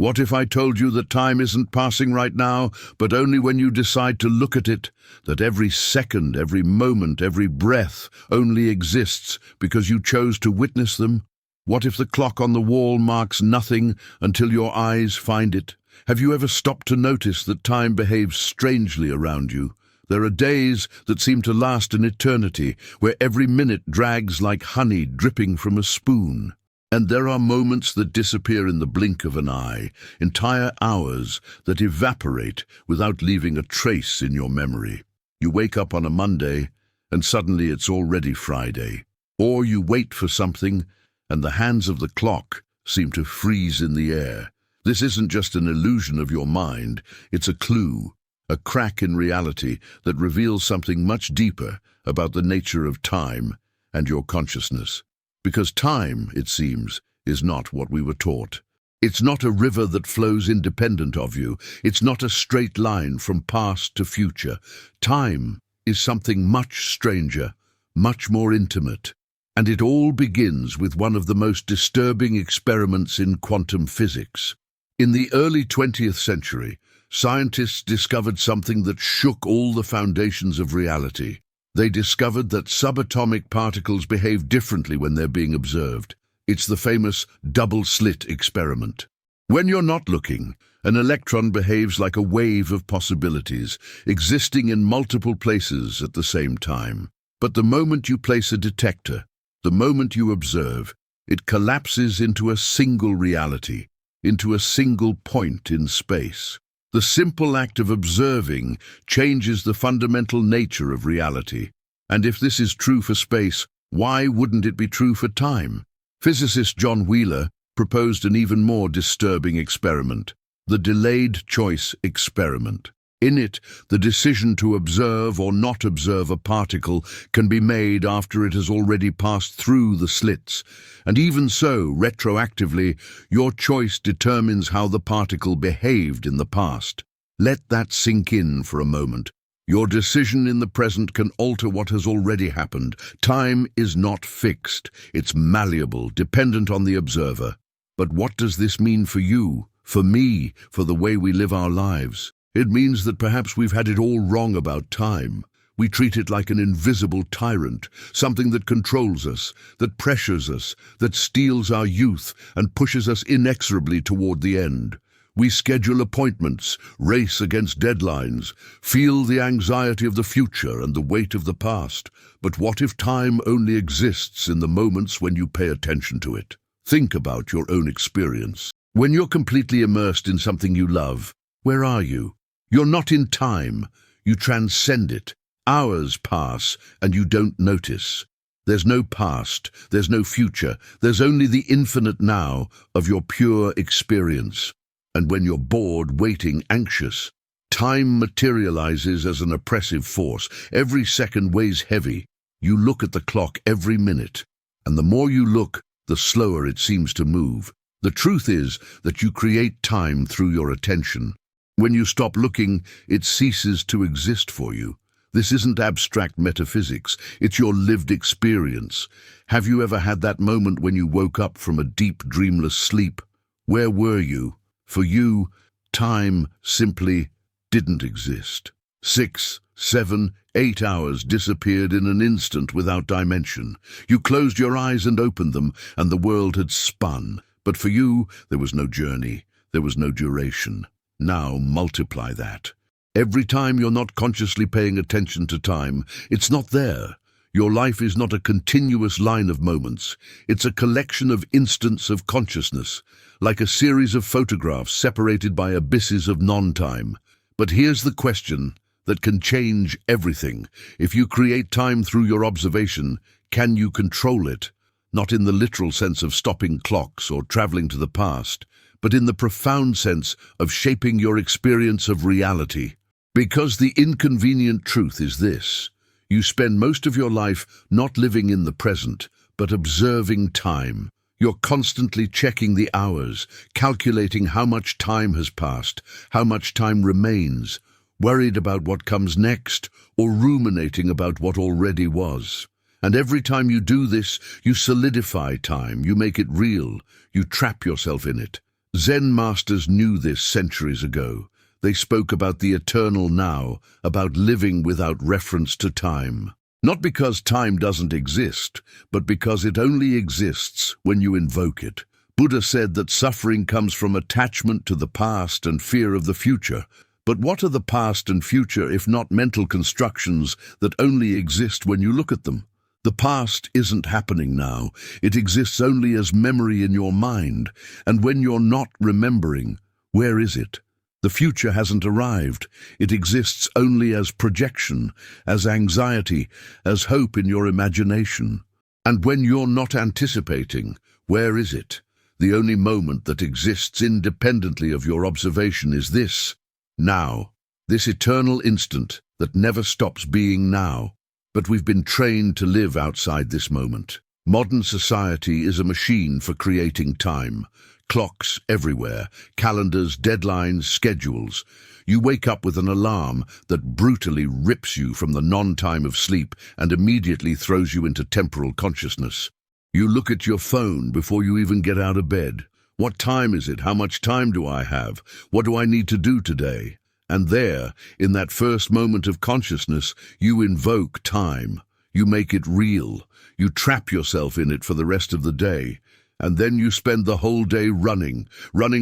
What if I told you that time isn't passing right now, but only when you decide to look at it, that every second, every moment, every breath only exists because you chose to witness them? What if the clock on the wall marks nothing until your eyes find it? Have you ever stopped to notice that time behaves strangely around you? There are days that seem to last an eternity, where every minute drags like honey dripping from a spoon. And there are moments that disappear in the blink of an eye, entire hours that evaporate without leaving a trace in your memory. You wake up on a Monday, and suddenly it's already Friday. Or you wait for something, and the hands of the clock seem to freeze in the air. This isn't just an illusion of your mind, it's a clue, a crack in reality that reveals something much deeper about the nature of time and your consciousness. Because time, it seems, is not what we were taught. It's not a river that flows independent of you. It's not a straight line from past to future. Time is something much stranger, much more intimate. And it all begins with one of the most disturbing experiments in quantum physics. In the early 20th century, scientists discovered something that shook all the foundations of reality. They discovered that subatomic particles behave differently when they're being observed. It's the famous double-slit experiment. When you're not looking, an electron behaves like a wave of possibilities, existing in multiple places at the same time. But the moment you place a detector, the moment you observe, it collapses into a single reality, into a single point in space. The simple act of observing changes the fundamental nature of reality. And if this is true for space, why wouldn't it be true for time? Physicist John Wheeler proposed an even more disturbing experiment, the delayed choice experiment. In it, the decision to observe or not observe a particle can be made after it has already passed through the slits. And even so, retroactively, your choice determines how the particle behaved in the past. Let that sink in for a moment. Your decision in the present can alter what has already happened. Time is not fixed. It's malleable, dependent on the observer. But what does this mean for you, for me, for the way we live our lives? It means that perhaps we've had it all wrong about time. We treat it like an invisible tyrant, something that controls us, that pressures us, that steals our youth and pushes us inexorably toward the end. We schedule appointments, race against deadlines, feel the anxiety of the future and the weight of the past. But what if time only exists in the moments when you pay attention to it? Think about your own experience. When you're completely immersed in something you love, where are you? You're not in time. You transcend it. Hours pass and you don't notice. There's no past, there's no future, there's only the infinite now of your pure experience. And when you're bored, waiting, anxious, time materializes as an oppressive force. Every second weighs heavy. You look at the clock every minute, and the more you look, the slower it seems to move. The truth is that you create time through your attention. When you stop looking, it ceases to exist for you. This isn't abstract metaphysics, it's your lived experience. Have you ever had that moment when you woke up from a deep, dreamless sleep? Where were you? For you, time simply didn't exist. 6, 7, 8 hours disappeared in an instant without dimension. You closed your eyes and opened them, and the world had spun. But for you, there was no journey, there was no duration. Now multiply that. Every time you're not consciously paying attention to time, it's not there. Your life is not a continuous line of moments. It's a collection of instants of consciousness, like a series of photographs separated by abysses of non-time. But here's the question that can change everything. If you create time through your observation, can you control it? Not in the literal sense of stopping clocks or traveling to the past, but in the profound sense of shaping your experience of reality. Because the inconvenient truth is this: you spend most of your life not living in the present, but observing time. You're constantly checking the hours, calculating how much time has passed, how much time remains, worried about what comes next, or ruminating about what already was. And every time you do this, you solidify time, you make it real, you trap yourself in it. Zen masters knew this centuries ago. They spoke about the eternal now, about living without reference to time. Not because time doesn't exist, but because it only exists when you invoke it. Buddha said that suffering comes from attachment to the past and fear of the future. But what are the past and future if not mental constructions that only exist when you look at them? The past isn't happening now. It exists only as memory in your mind. And when you're not remembering, where is it? The future hasn't arrived. It exists only as projection, as anxiety, as hope in your imagination. And when you're not anticipating, where is it? The only moment that exists independently of your observation is this, now. This eternal instant that never stops being now. But we've been trained to live outside this moment. Modern society is a machine for creating time. Clocks everywhere, calendars, deadlines, schedules. You wake up with an alarm that brutally rips you from the non-time of sleep and immediately throws you into temporal consciousness. You look at your phone before you even get out of bed. What time is it? How much time do I have? What do I need to do today? And there, in that first moment of consciousness, you invoke time. You make it real. You trap yourself in it for the rest of the day. And then you spend the whole day running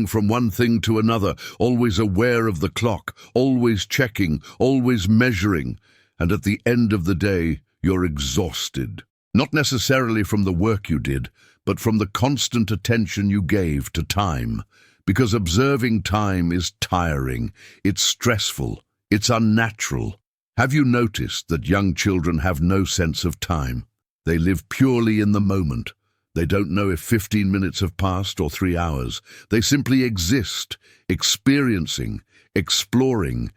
from one thing to another, always aware of the clock, always checking, always measuring. And at the end of the day, you're exhausted. Not necessarily from the work you did, but from the constant attention you gave to time. Because observing time is tiring, it's stressful, it's unnatural. Have you noticed that young children have no sense of time? They live purely in the moment. They don't know if 15 minutes have passed or 3 hours. They simply exist, experiencing, exploring,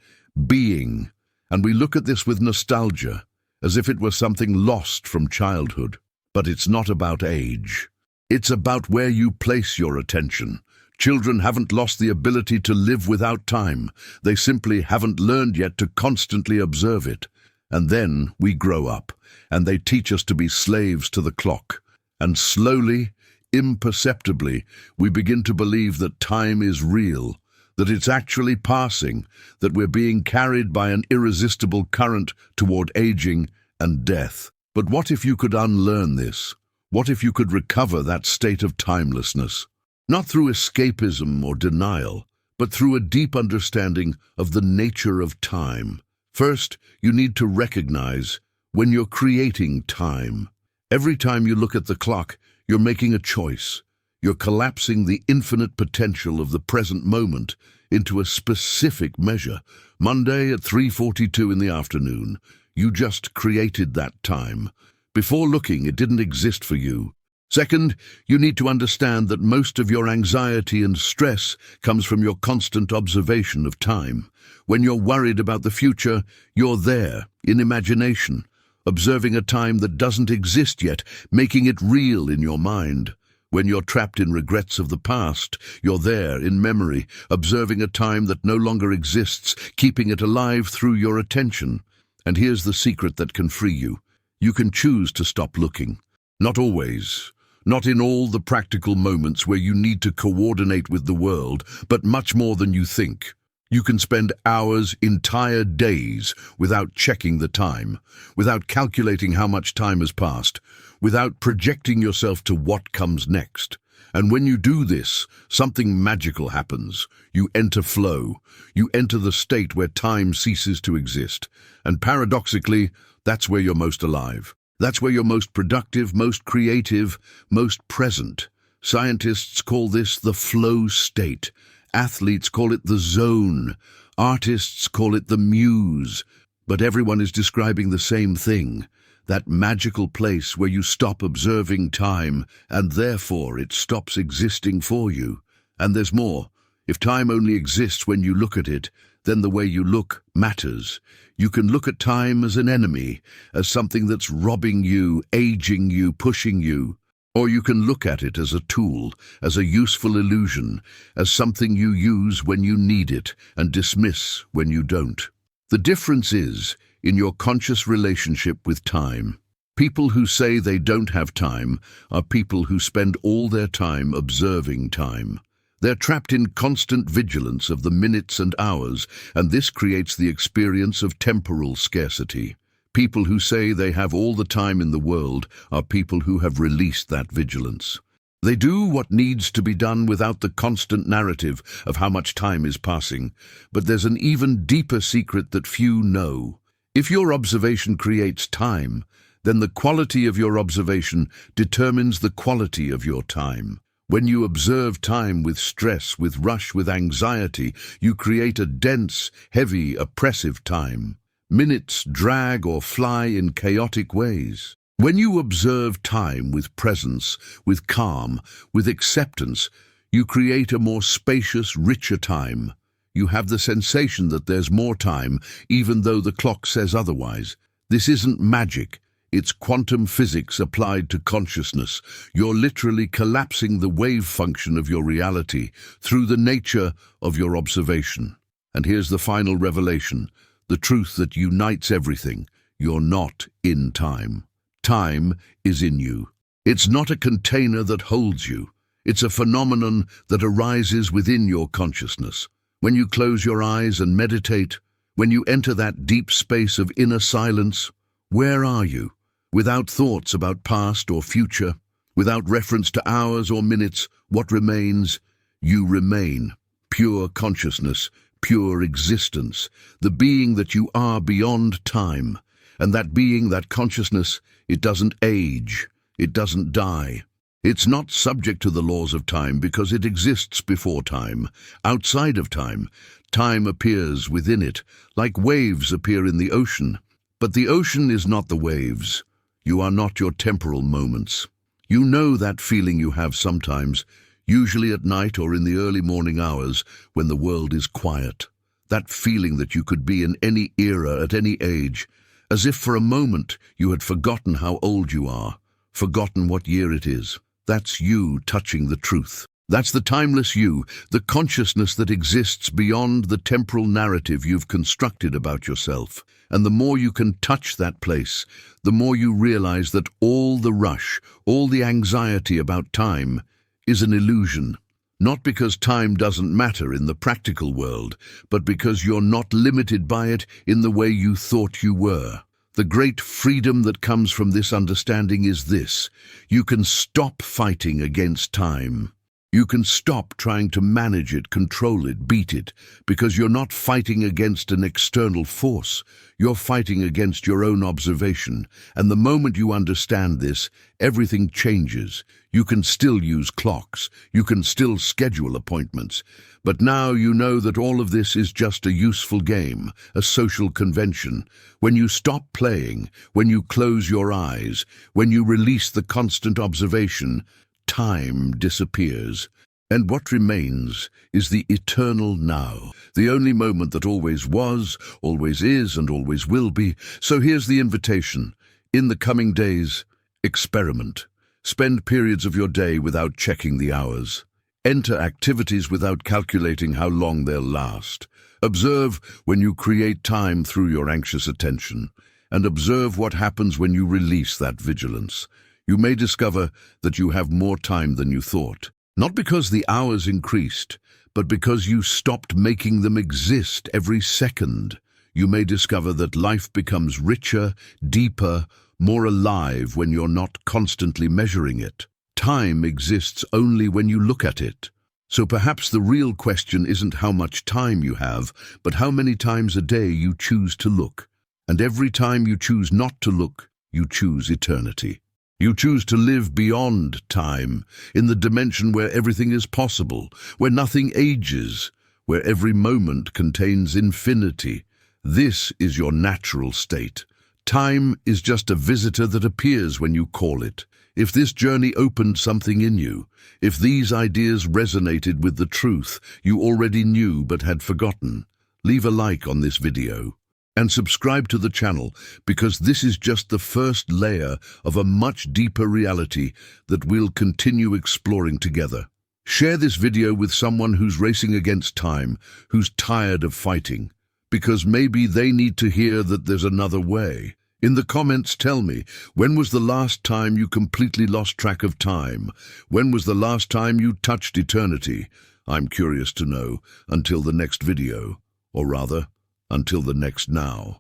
being. And we look at this with nostalgia, as if it were something lost from childhood. But it's not about age. It's about where you place your attention. Children haven't lost the ability to live without time. They simply haven't learned yet to constantly observe it. And then we grow up, and they teach us to be slaves to the clock. And slowly, imperceptibly, we begin to believe that time is real, that it's actually passing, that we're being carried by an irresistible current toward aging and death. But what if you could unlearn this? What if you could recover that state of timelessness? Not through escapism or denial, but through a deep understanding of the nature of time. First, you need to recognize when you're creating time. Every time you look at the clock, you're making a choice. You're collapsing the infinite potential of the present moment into a specific measure. Monday at 3:42 in the afternoon, you just created that time. Before looking, it didn't exist for you. Second, you need to understand that most of your anxiety and stress comes from your constant observation of time. When you're worried about the future, you're there, in imagination, observing a time that doesn't exist yet, making it real in your mind. When you're trapped in regrets of the past, you're there, in memory, observing a time that no longer exists, keeping it alive through your attention. And here's the secret that can free you. You can choose to stop looking. Not always. Not in all the practical moments where you need to coordinate with the world, but much more than you think. You can spend hours, entire days, without checking the time, without calculating how much time has passed, without projecting yourself to what comes next. And when you do this, something magical happens. You enter flow. You enter the state where time ceases to exist. And paradoxically, that's where you're most alive. That's where you're most productive, most creative, most present. Scientists call this the flow state. Athletes call it the zone. Artists call it the muse. But everyone is describing the same thing. That magical place where you stop observing time, and therefore it stops existing for you. And there's more. If time only exists when you look at it, then the way you look matters. You can look at time as an enemy, as something that's robbing you, aging you, pushing you. Or you can look at it as a tool, as a useful illusion, as something you use when you need it and dismiss when you don't. The difference is in your conscious relationship with time. People who say they don't have time are people who spend all their time observing time. They're trapped in constant vigilance of the minutes and hours, and this creates the experience of temporal scarcity. People who say they have all the time in the world are people who have released that vigilance. They do what needs to be done without the constant narrative of how much time is passing. But there's an even deeper secret that few know. If your observation creates time, then the quality of your observation determines the quality of your time. When you observe time with stress, with rush, with anxiety, you create a dense, heavy, oppressive time. Minutes drag or fly in chaotic ways. When you observe time with presence, with calm, with acceptance, you create a more spacious, richer time. You have the sensation that there's more time, even though the clock says otherwise. This isn't magic. It's quantum physics applied to consciousness. You're literally collapsing the wave function of your reality through the nature of your observation. And here's the final revelation, the truth that unites everything. You're not in time. Time is in you. It's not a container that holds you. It's a phenomenon that arises within your consciousness. When you close your eyes and meditate, when you enter that deep space of inner silence, where are you? Without thoughts about past or future, without reference to hours or minutes, what remains? You remain. Pure consciousness, pure existence, the being that you are beyond time. And that being, that consciousness, it doesn't age, it doesn't die. It's not subject to the laws of time because it exists before time, outside of time. Time appears within it, like waves appear in the ocean. But the ocean is not the waves. You are not your temporal moments. You know that feeling you have sometimes, usually at night or in the early morning hours when the world is quiet. That feeling that you could be in any era at any age, as if for a moment you had forgotten how old you are, forgotten what year it is. That's you touching the truth. That's the timeless you, the consciousness that exists beyond the temporal narrative you've constructed about yourself. And the more you can touch that place, the more you realize that all the rush, all the anxiety about time is an illusion. Not because time doesn't matter in the practical world, but because you're not limited by it in the way you thought you were. The great freedom that comes from this understanding is this: you can stop fighting against time. You can stop trying to manage it, control it, beat it, because you're not fighting against an external force. You're fighting against your own observation. And the moment you understand this, everything changes. You can still use clocks. You can still schedule appointments. But now you know that all of this is just a useful game, a social convention. When you stop playing, when you close your eyes, when you release the constant observation, time disappears, and what remains is the eternal now, the only moment that always was, always is, and always will be. So here's the invitation. In the coming days, experiment. Spend periods of your day without checking the hours. Enter activities without calculating how long they'll last. Observe when you create time through your anxious attention, and observe what happens when you release that vigilance. You may discover that you have more time than you thought, not because the hours increased, but because you stopped making them exist every second. You may discover that life becomes richer, deeper, more alive when you're not constantly measuring it. Time exists only when you look at it. So perhaps the real question isn't how much time you have, but how many times a day you choose to look. And every time you choose not to look, you choose eternity. You choose to live beyond time, in the dimension where everything is possible, where nothing ages, where every moment contains infinity. This is your natural state. Time is just a visitor that appears when you call it. If this journey opened something in you, if these ideas resonated with the truth you already knew but had forgotten, leave a like on this video. And subscribe to the channel, because this is just the first layer of a much deeper reality that we'll continue exploring together. Share this video with someone who's racing against time, who's tired of fighting, because maybe they need to hear that there's another way. In the comments, tell me, when was the last time you completely lost track of time? When was the last time you touched eternity? I'm curious to know. Until the next video, or rather, until the next now.